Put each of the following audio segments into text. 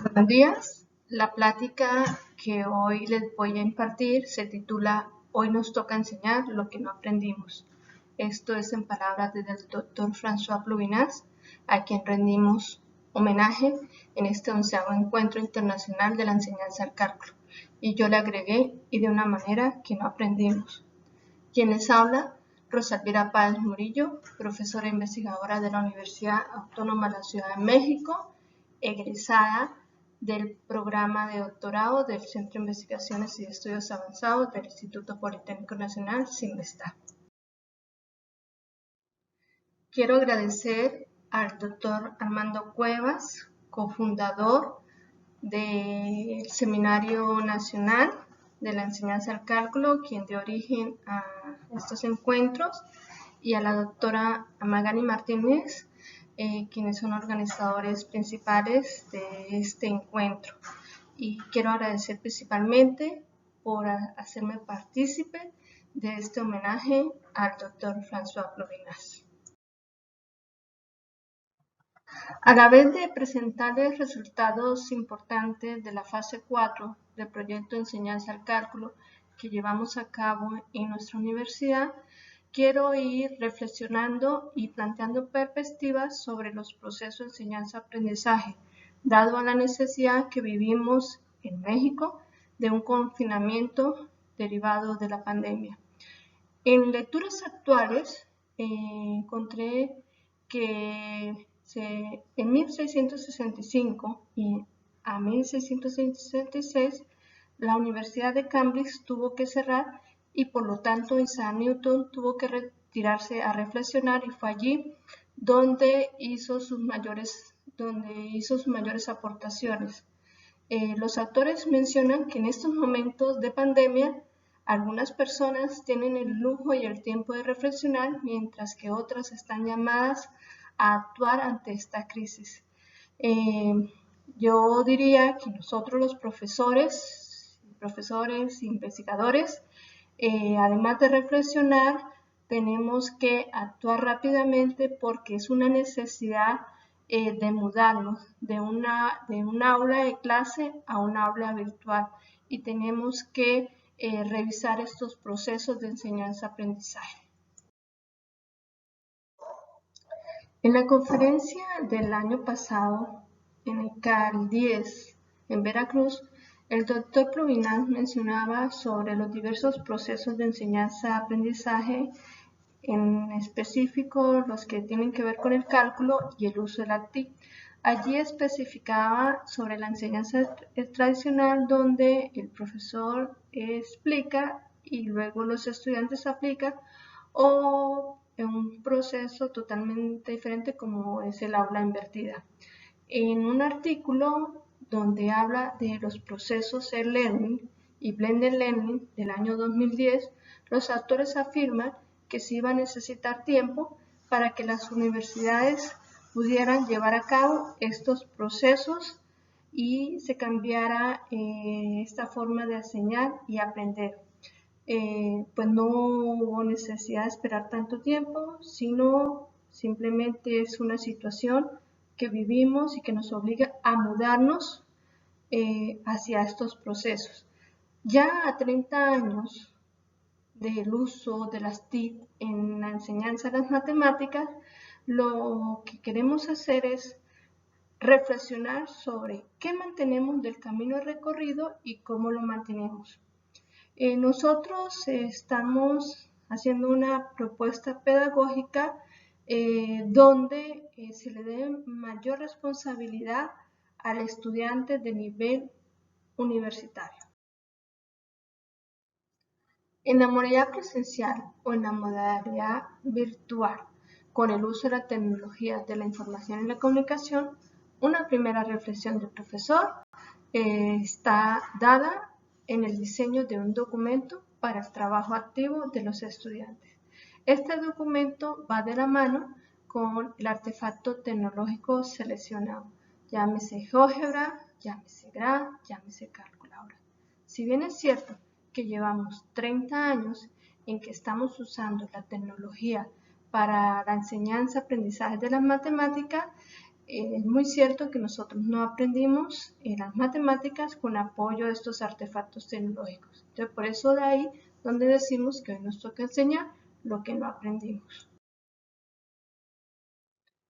Buenos días. La plática que hoy les voy a impartir se titula Hoy nos toca enseñar lo que no aprendimos. Esto es en palabras del doctor François Plovinaz, a quien rendimos homenaje en este 11º Encuentro Internacional de la Enseñanza al Cálculo. Y yo le agregué, y de una manera que no aprendimos. Quien les habla, Rosalvira Páez Murillo, profesora investigadora de la Universidad Autónoma de la Ciudad de México, egresada del programa de doctorado del Centro de Investigaciones y Estudios Avanzados del Instituto Politécnico Nacional, CINVESTA. Quiero agradecer al doctor Armando Cuevas, cofundador del Seminario Nacional de la Enseñanza al Cálculo, quien dio origen a estos encuentros, y a la doctora Magali Martínez, quienes son organizadores principales de este encuentro. Y quiero agradecer principalmente por hacerme partícipe de este homenaje al doctor François Plovinaz. A la vez de presentarles resultados importantes de la fase 4 del proyecto de enseñanza al cálculo que llevamos a cabo en nuestra universidad, quiero ir reflexionando y planteando perspectivas sobre los procesos de enseñanza-aprendizaje, dado a la necesidad que vivimos en México de un confinamiento derivado de la pandemia. En lecturas actuales encontré que en 1665 y a 1666 la Universidad de Cambridge tuvo que cerrar y por lo tanto Isaac Newton tuvo que retirarse a reflexionar, y fue allí donde hizo sus mayores aportaciones. Los autores mencionan que en estos momentos de pandemia algunas personas tienen el lujo y el tiempo de reflexionar, mientras que otras están llamadas a actuar ante esta crisis. Yo diría que nosotros los profesores, investigadores, además de reflexionar, tenemos que actuar rápidamente porque es una necesidad de mudarnos de un aula de clase a un aula virtual, y tenemos que revisar estos procesos de enseñanza-aprendizaje. En la conferencia del año pasado, en el CAL 10 en Veracruz, el doctor Plovinaz mencionaba sobre los diversos procesos de enseñanza-aprendizaje, en específico los que tienen que ver con el cálculo y el uso de la TIC. Allí especificaba sobre la enseñanza tradicional, donde el profesor explica y luego los estudiantes aplican, o en un proceso totalmente diferente como es el aula invertida. En un artículo donde habla de los procesos e-learning y blended learning del año 2010, los autores afirman que se iba a necesitar tiempo para que las universidades pudieran llevar a cabo estos procesos y se cambiara esta forma de enseñar y aprender. Pues no hubo necesidad de esperar tanto tiempo, sino simplemente es una situación que vivimos y que nos obliga a mudarnos hacia estos procesos. Ya a 30 años del uso de las TIC en la enseñanza de las matemáticas, lo que queremos hacer es reflexionar sobre qué mantenemos del camino recorrido y cómo lo mantenemos. Nosotros estamos haciendo una propuesta pedagógica donde se le dé mayor responsabilidad al estudiante de nivel universitario. En la modalidad presencial o en la modalidad virtual, con el uso de la tecnología de la información y la comunicación, una primera reflexión del profesor está dada en el diseño de un documento para el trabajo activo de los estudiantes. Este documento va de la mano con el artefacto tecnológico seleccionado, llámese GeoGebra, llámese Graph, llámese calculadora. Si bien es cierto que llevamos 30 años en que estamos usando la tecnología para la enseñanza-aprendizaje de las matemáticas, Es muy cierto que nosotros no aprendimos las matemáticas con apoyo de estos artefactos tecnológicos. Entonces, por eso de ahí donde decimos que hoy nos toca enseñar lo que no aprendimos.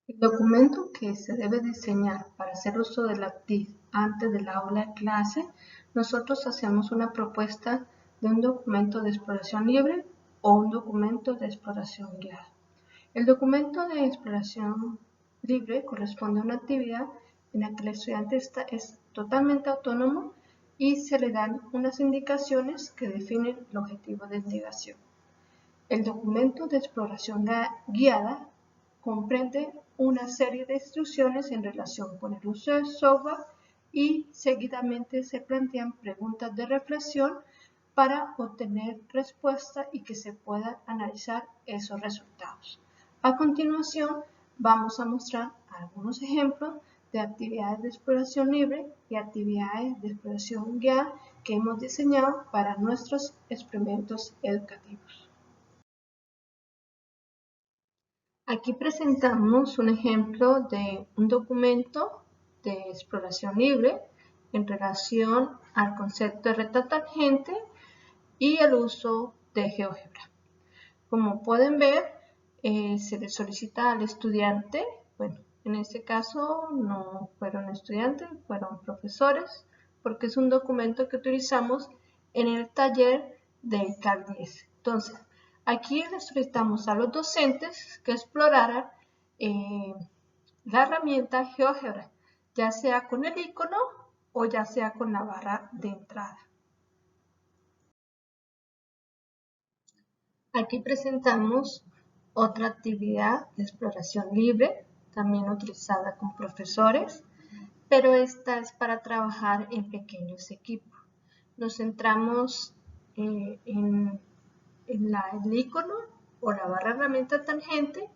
El documento que se debe diseñar para hacer uso de la TIC antes del aula de clase, nosotros hacemos una propuesta de un documento de exploración libre o un documento de exploración guiada. El documento de exploración libre corresponde a una actividad en la que el estudiante es totalmente autónomo y se le dan unas indicaciones que definen el objetivo de investigación. El documento de exploración guiada comprende una serie de instrucciones en relación con el uso del software y seguidamente se plantean preguntas de reflexión para obtener respuesta y que se puedan analizar esos resultados. A continuación, vamos a mostrar algunos ejemplos de actividades de exploración libre y actividades de exploración guiada que hemos diseñado para nuestros experimentos educativos. Aquí presentamos un ejemplo de un documento de exploración libre en relación al concepto de recta tangente y el uso de GeoGebra. Como pueden ver, se le solicita al estudiante, bueno, en este caso no fueron estudiantes, fueron profesores, porque es un documento que utilizamos en el taller del CAL 10. Entonces, aquí le solicitamos a los docentes que exploraran la herramienta GeoGebra, ya sea con el icono o ya sea con la barra de entrada. Aquí presentamos otra actividad de exploración libre, también utilizada con profesores, pero esta es para trabajar en pequeños equipos. Nos centramos en el icono o la barra herramienta tangente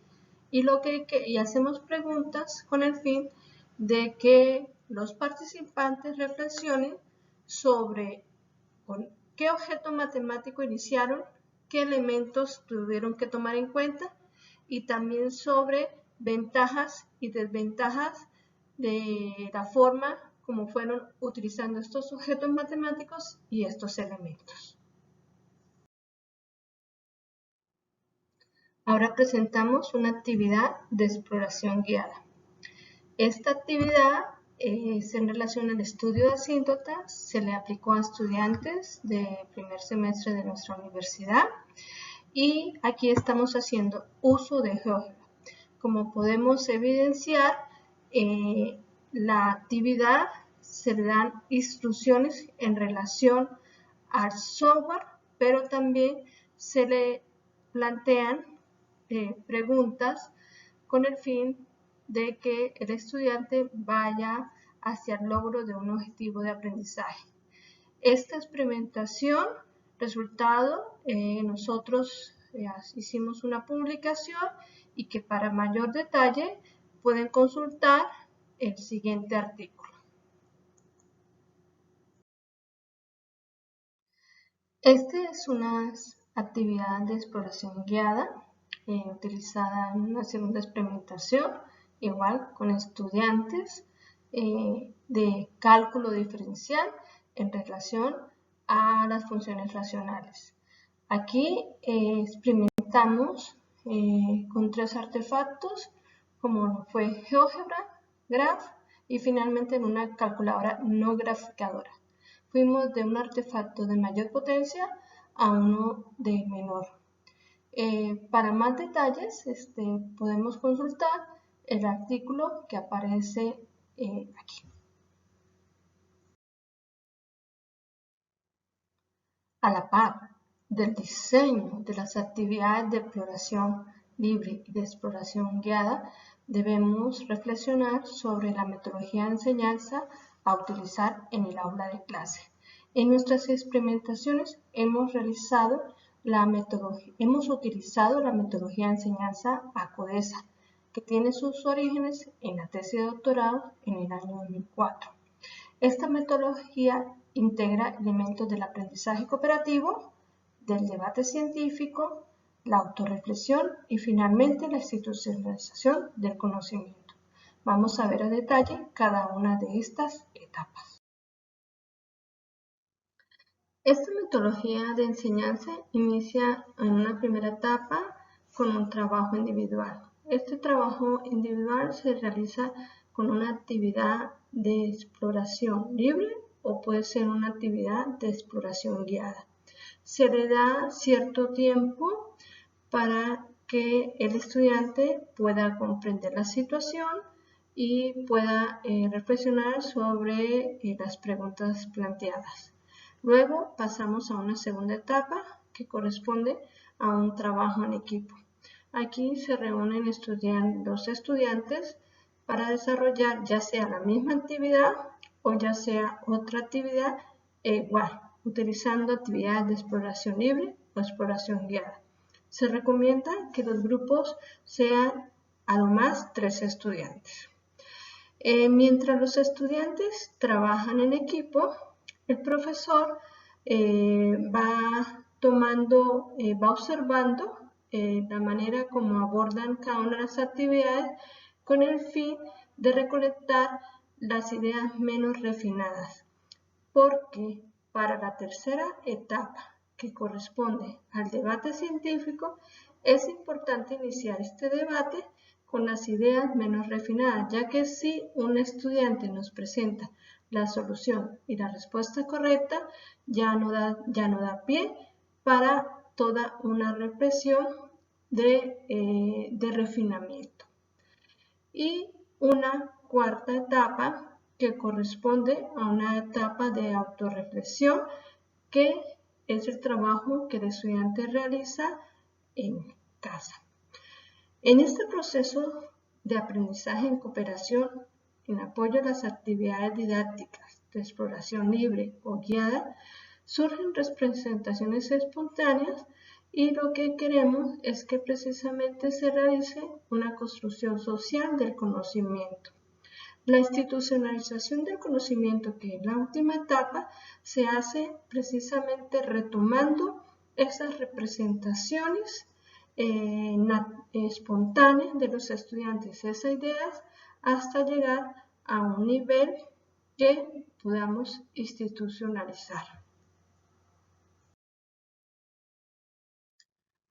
y hacemos preguntas con el fin de que los participantes reflexionen sobre con qué objeto matemático iniciaron, qué elementos tuvieron que tomar en cuenta y también sobre ventajas y desventajas de la forma como fueron utilizando estos objetos matemáticos y estos elementos. Ahora presentamos una actividad de exploración guiada. Esta actividad es en relación al estudio de asíntotas, se le aplicó a estudiantes de primer semestre de nuestra universidad y aquí estamos haciendo uso de GeoGebra. Como podemos evidenciar, la actividad se le dan instrucciones en relación al software, pero también se le plantean preguntas con el fin de que el estudiante vaya hacia el logro de un objetivo de aprendizaje. Esta experimentación, resultado, nosotros hicimos una publicación y que para mayor detalle pueden consultar el siguiente artículo. Esta es una actividad de exploración guiada utilizada en una segunda experimentación, igual con estudiantes de cálculo diferencial en relación a las funciones racionales. Aquí experimentamos con 3 artefactos, como fue GeoGebra, Graph y finalmente en una calculadora no graficadora. Fuimos de un artefacto de mayor potencia a uno de menor. Para más detalles podemos consultar el artículo que aparece aquí. A la par del diseño de las actividades de exploración libre y de exploración guiada, debemos reflexionar sobre la metodología de enseñanza a utilizar en el aula de clase. En nuestras experimentaciones hemos utilizado la metodología de enseñanza ACODESA, que tiene sus orígenes en la tesis de doctorado en el año 2004. Esta metodología integra elementos del aprendizaje cooperativo, del debate científico, la autorreflexión y finalmente la institucionalización del conocimiento. Vamos a ver a detalle cada una de estas etapas. Esta metodología de enseñanza inicia en una primera etapa con un trabajo individual. Este trabajo individual se realiza con una actividad de exploración libre o puede ser una actividad de exploración guiada. Se le da cierto tiempo para que el estudiante pueda comprender la situación y pueda reflexionar sobre las preguntas planteadas. Luego pasamos a una segunda etapa que corresponde a un trabajo en equipo. Aquí se reúnen los estudiantes para desarrollar ya sea la misma actividad o ya sea otra actividad igual, utilizando actividades de exploración libre o exploración guiada. Se recomienda que los grupos sean a lo más 3 estudiantes. Mientras los estudiantes trabajan en equipo, el profesor va observando la manera como abordan cada una de las actividades con el fin de recolectar las ideas menos refinadas, porque para la tercera etapa, que corresponde al debate científico, es importante iniciar este debate con las ideas menos refinadas, ya que si un estudiante nos presenta la solución y la respuesta correcta, ya no da pie para toda una reflexión de refinamiento. Y una cuarta etapa que corresponde a una etapa de autorreflexión, que es el trabajo que el estudiante realiza en casa. En este proceso de aprendizaje en cooperación, en apoyo a las actividades didácticas de exploración libre o guiada, surgen representaciones espontáneas y lo que queremos es que precisamente se realice una construcción social del conocimiento. La institucionalización del conocimiento, que es la última etapa, se hace precisamente retomando esas representaciones espontáneas de los estudiantes, esas ideas, hasta llegar a un nivel que podamos institucionalizar.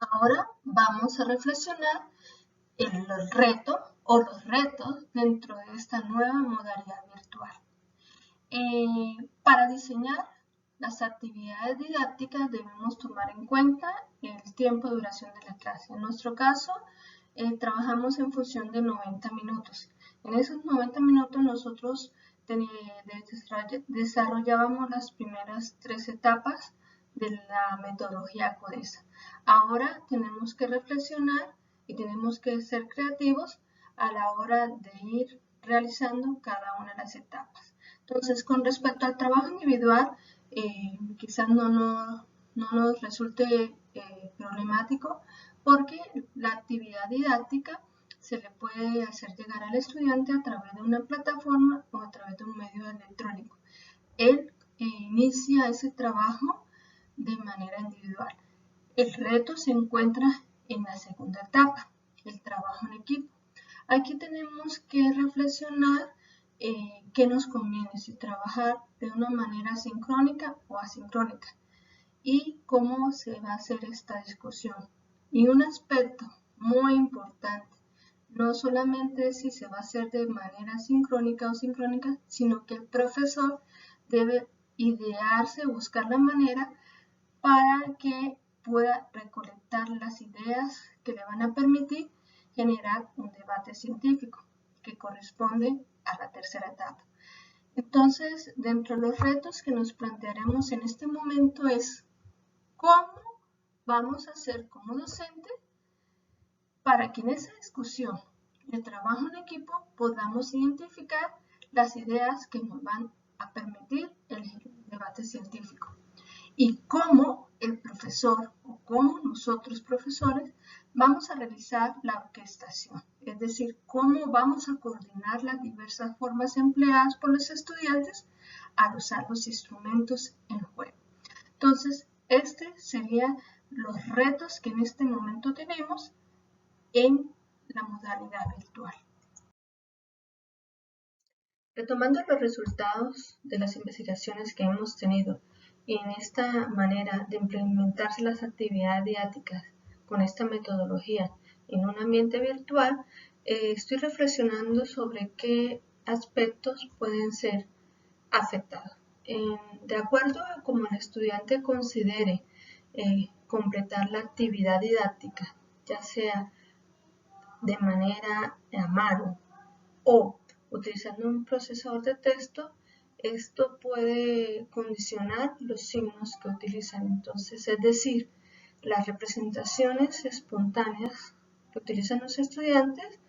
Ahora vamos a reflexionar en los retos dentro de esta nueva modalidad virtual. Para diseñar las actividades didácticas debemos tomar en cuenta el tiempo de duración de la clase. En nuestro caso, trabajamos en función de 90 minutos. En esos 90 minutos nosotros desarrollábamos las primeras 3 etapas de la metodología CODESA. Ahora tenemos que reflexionar y tenemos que ser creativos a la hora de ir realizando cada una de las etapas. Entonces, con respecto al trabajo individual, quizás no nos resulte problemático, porque la actividad didáctica se le puede hacer llegar al estudiante a través de una plataforma o a través de un medio electrónico. Él inicia ese trabajo de manera individual. El reto se encuentra en la segunda etapa, el trabajo en equipo. Aquí tenemos que reflexionar qué nos conviene, si trabajar de una manera sincrónica o asincrónica y cómo se va a hacer esta discusión. Y un aspecto muy importante, no solamente si se va a hacer de manera sincrónica o sincrónica, sino que el profesor debe idearse, buscar la manera para que pueda recolectar las ideas que le van a permitir generar un debate científico que corresponde a la tercera etapa. Entonces, dentro de los retos que nos plantearemos en este momento es cómo vamos a hacer como docente para que en esa discusión de trabajo en equipo podamos identificar las ideas que nos van a permitir el debate científico. Y cómo el profesor o cómo nosotros profesores vamos a realizar la orquestación, es decir, cómo vamos a coordinar las diversas formas empleadas por los estudiantes al usar los instrumentos en juego. Entonces, serían los retos que en este momento tenemos en la modalidad virtual. Retomando los resultados de las investigaciones que hemos tenido y en esta manera de implementarse las actividades didácticas con esta metodología en un ambiente virtual, estoy reflexionando sobre qué aspectos pueden ser afectados. De acuerdo a cómo el estudiante considere completar la actividad didáctica, ya sea de manera a mano o utilizando un procesador de texto, esto puede condicionar los signos que utilizan. Entonces, es decir, las representaciones espontáneas que utilizan los estudiantes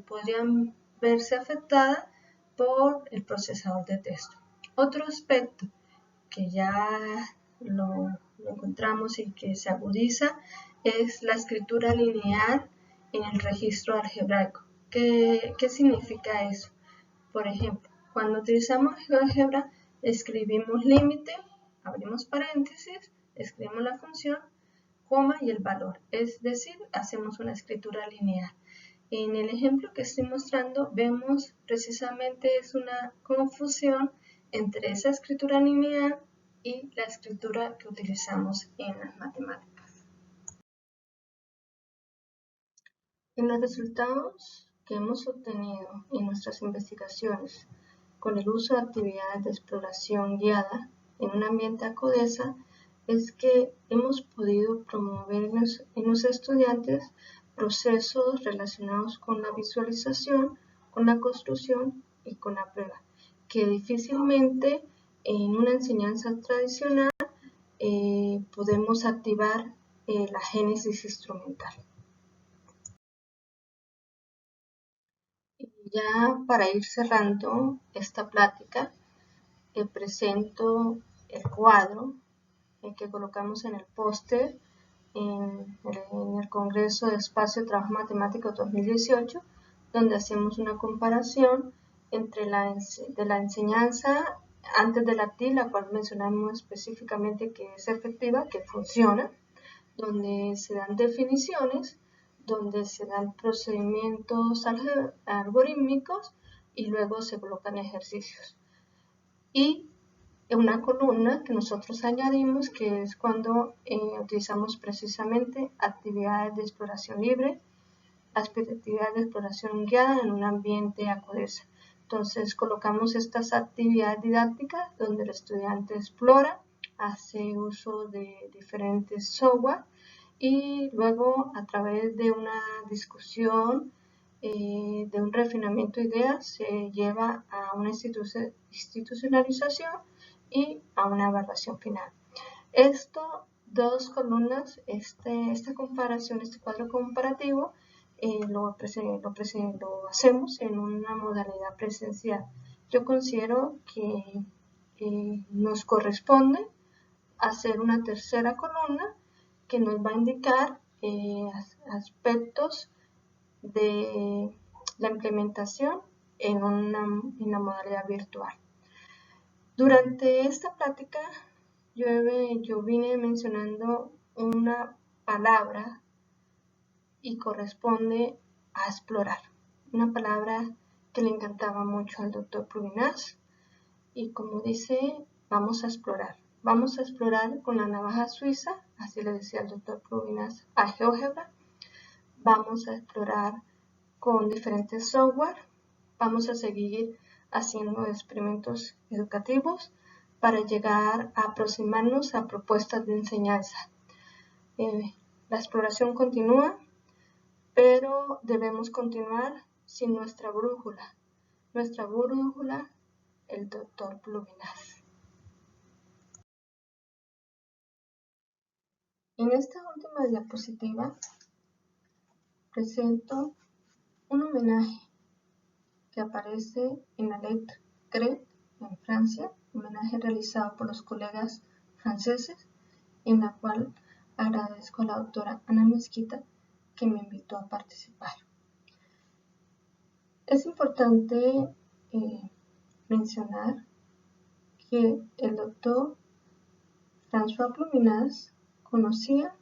podrían verse afectadas por el procesador de texto. Otro aspecto que ya lo encontramos y que se agudiza es la escritura lineal en el registro algebraico. ¿Qué significa eso? Por ejemplo, cuando utilizamos GeoGebra, escribimos límite, abrimos paréntesis, escribimos la función, coma y el valor. Es decir, hacemos una escritura lineal. En el ejemplo que estoy mostrando, vemos precisamente es una confusión entre esa escritura lineal y la escritura que utilizamos en las matemáticas. En los resultados que hemos obtenido en nuestras investigaciones con el uso de actividades de exploración guiada en un ambiente ACODESA es que hemos podido promover en los estudiantes procesos relacionados con la visualización, con la construcción y con la prueba, que difícilmente en una enseñanza tradicional podemos activar la génesis instrumental. Ya para ir cerrando esta plática, presento el cuadro que colocamos en el póster en el Congreso de Espacio de Trabajo Matemático 2018, donde hacemos una comparación entre la enseñanza antes de la TIL, la cual mencionamos específicamente que es efectiva, que funciona, donde se dan definiciones, donde se dan procedimientos algorítmicos y luego se colocan ejercicios. Y una columna que nosotros añadimos, que es cuando utilizamos precisamente actividades de exploración libre, actividades de exploración guiada en un ambiente ACODESA. Entonces colocamos estas actividades didácticas donde el estudiante explora, hace uso de diferentes software y luego a través de una discusión, de un refinamiento de ideas, se lleva a una institucionalización y a una evaluación final. Esto, dos columnas, esta comparación, este cuadro comparativo, lo hacemos en una modalidad presencial. Yo considero que nos corresponde hacer una tercera columna que nos va a indicar aspectos de la implementación en una modalidad virtual. Durante esta plática yo vine mencionando una palabra y corresponde a explorar, una palabra que le encantaba mucho al doctor Pruvinaz y como dice, vamos a explorar con la navaja suiza, así le decía el doctor Pruvinaz a GeoGebra, vamos a explorar con diferentes software, vamos a seguir haciendo experimentos educativos para llegar a aproximarnos a propuestas de enseñanza. La exploración continúa, pero debemos continuar sin nuestra brújula, el doctor Pruvinaz. En esta última diapositiva presento un homenaje que aparece en la Lettre Grecque en Francia, homenaje realizado por los colegas franceses, en la cual agradezco a la doctora Ana Mezquita que me invitó a participar. Es importante mencionar que el doctor François Plominaz conocía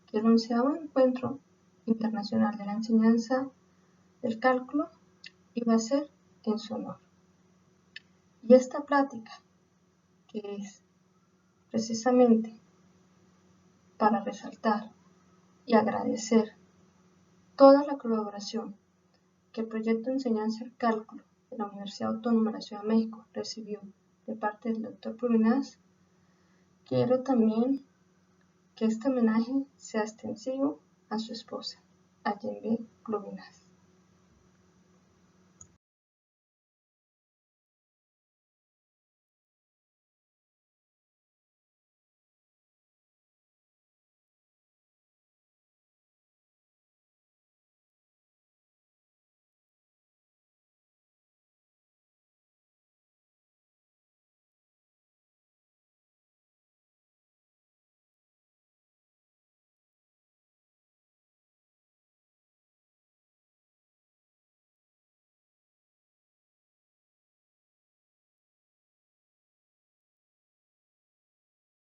que el 11º Encuentro Internacional de la Enseñanza del Cálculo iba a ser en su honor. Y esta plática, que es precisamente para resaltar y agradecer toda la colaboración que el proyecto de enseñanza del cálculo de la Universidad Autónoma de la Ciudad de México recibió de parte del Dr. Pluminaz, quiero también que este homenaje sea extensivo a su esposa, Allende Pluminaz.